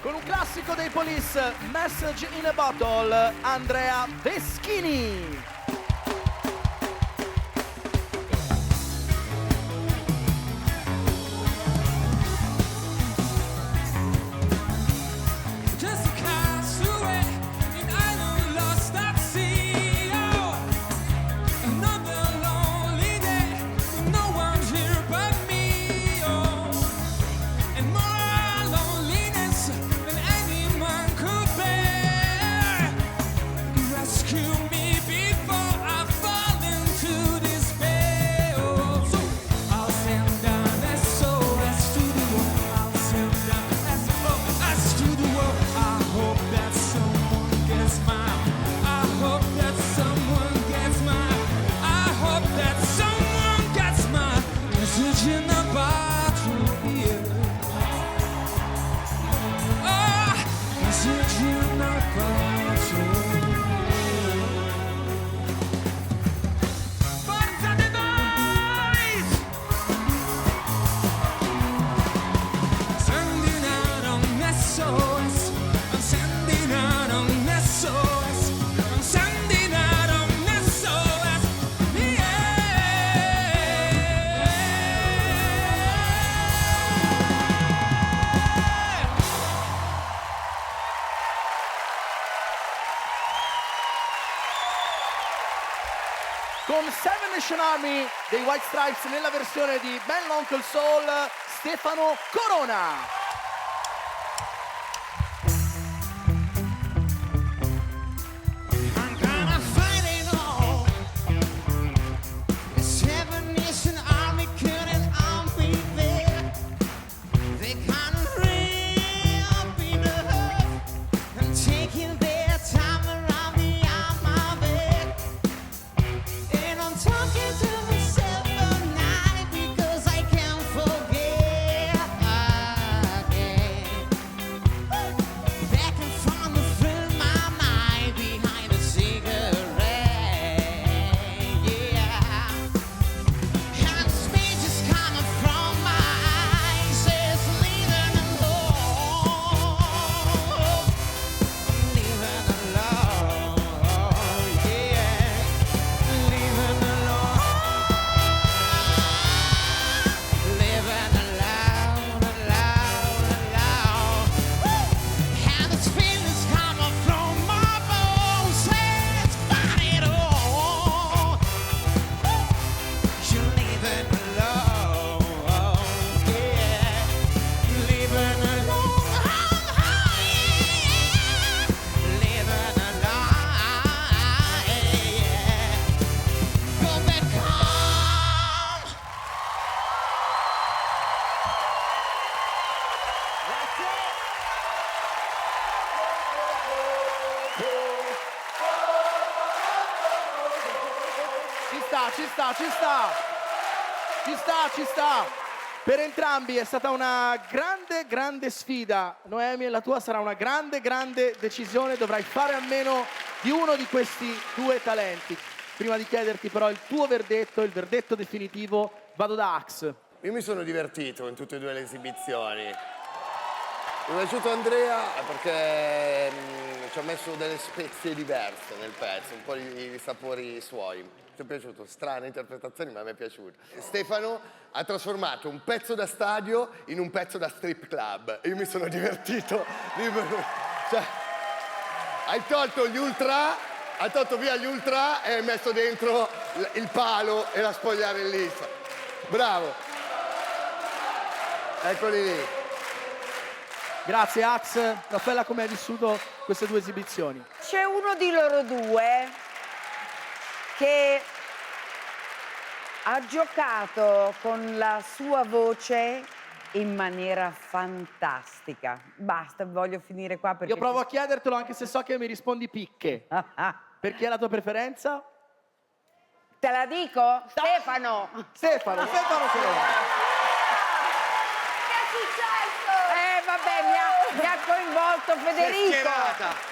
Con un classico dei Police, Message in a Bottle, Andrea Veschini. Con Seven Nation Army dei White Stripes nella versione di Ben l'Uncle Soul, Stefano Corona. Ci sta. Per entrambi è stata una grande sfida. Noemi, la tua sarà una grande decisione. Dovrai fare a meno di uno di questi due talenti. Prima di chiederti però il tuo verdetto, il verdetto definitivo, vado da Ax. Io mi sono divertito in tutte e due le esibizioni. Mi è piaciuto Andrea perché ci ha messo delle spezie diverse nel pezzo, un po' di sapori suoi. Ti è piaciuto? Strane interpretazioni, ma mi è piaciuto. Stefano ha trasformato un pezzo da stadio in un pezzo da strip club. Io mi sono divertito. Cioè, hai tolto gli ultra, hai tolto via gli ultra e hai messo dentro il palo e la spogliarellista. Bravo. Eccoli lì. Grazie Ax. Raffaella, come hai vissuto queste due esibizioni? C'è uno di loro due che ha giocato con la sua voce in maniera fantastica. Basta, voglio finire qua perché... Io provo a chiedertelo anche se so che mi rispondi picche. Per chi è la tua preferenza? Te la dico? Stefano! Stefano Corona. Che è successo? Vabbè, mi ha coinvolto Federico.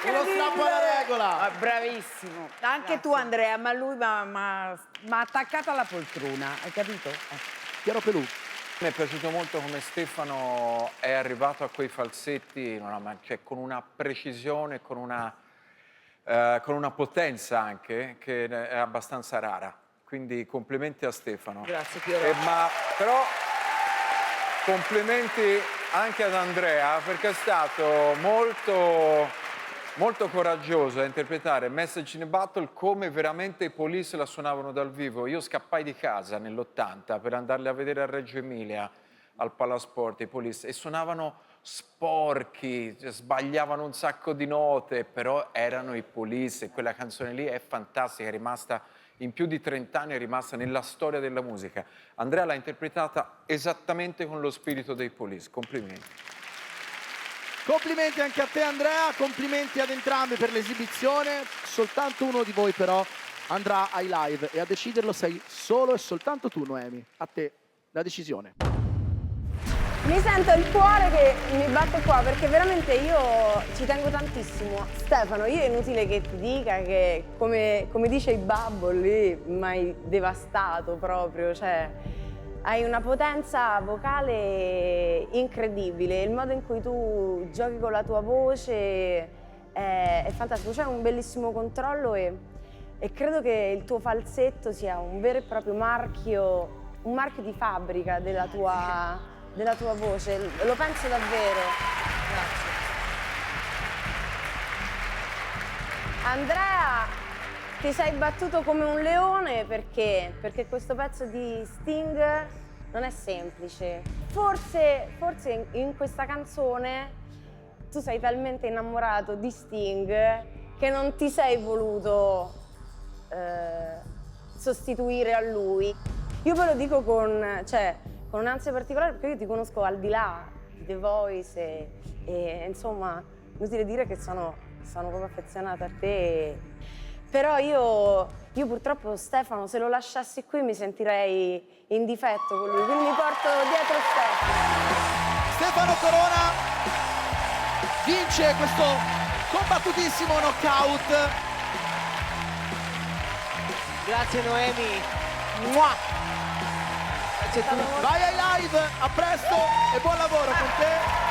Uno strappo alla regola. Ah, bravissimo. Anche tu, Andrea, ma lui m'ha attaccato alla poltrona, hai capito? Piero Pelù. Mi è piaciuto molto come Stefano è arrivato a quei falsetti, cioè, con una precisione, con una potenza anche che è abbastanza rara. Quindi complimenti a Stefano. Grazie, Piero. Però complimenti anche ad Andrea perché è stato molto coraggioso a interpretare Message in a Battle come veramente i Police la suonavano dal vivo. Io scappai di casa nell'80 per andarli a vedere a Reggio Emilia, al Palasport, i Police, e suonavano sporchi, sbagliavano un sacco di note, però erano i Police e quella canzone lì è fantastica, è rimasta in più di 30 anni, è rimasta nella storia della musica. Andrea l'ha interpretata esattamente con lo spirito dei Police. Complimenti. Complimenti anche a te Andrea, complimenti ad entrambi per l'esibizione. Soltanto uno di voi però andrà ai live e a deciderlo sei solo e soltanto tu, Noemi. A te la decisione. Mi sento il cuore che mi batte qua perché veramente io ci tengo tantissimo. Stefano, io è inutile che ti dica che come dice il babbo lì, mi hai devastato proprio, cioè hai una potenza vocale incredibile, il modo in cui tu giochi con la tua voce è fantastico, c'è un bellissimo controllo e credo che il tuo falsetto sia un vero e proprio marchio, un marchio di fabbrica della tua voce, lo penso davvero. Grazie. Andrea, ti sei battuto come un leone perché questo pezzo di Sting non è semplice. Forse in questa canzone tu sei talmente innamorato di Sting che non ti sei voluto sostituire a lui. Io ve lo dico con un'ansia particolare perché io ti conosco al di là di The Voice e insomma, inutile dire che sono proprio affezionata a te. Però io purtroppo Stefano, se lo lasciassi qui mi sentirei in difetto con lui, quindi mi porto dietro Stefano. Stefano Corona vince questo combattutissimo knockout. Grazie Noemi. Vai ai live, a presto e buon lavoro con te.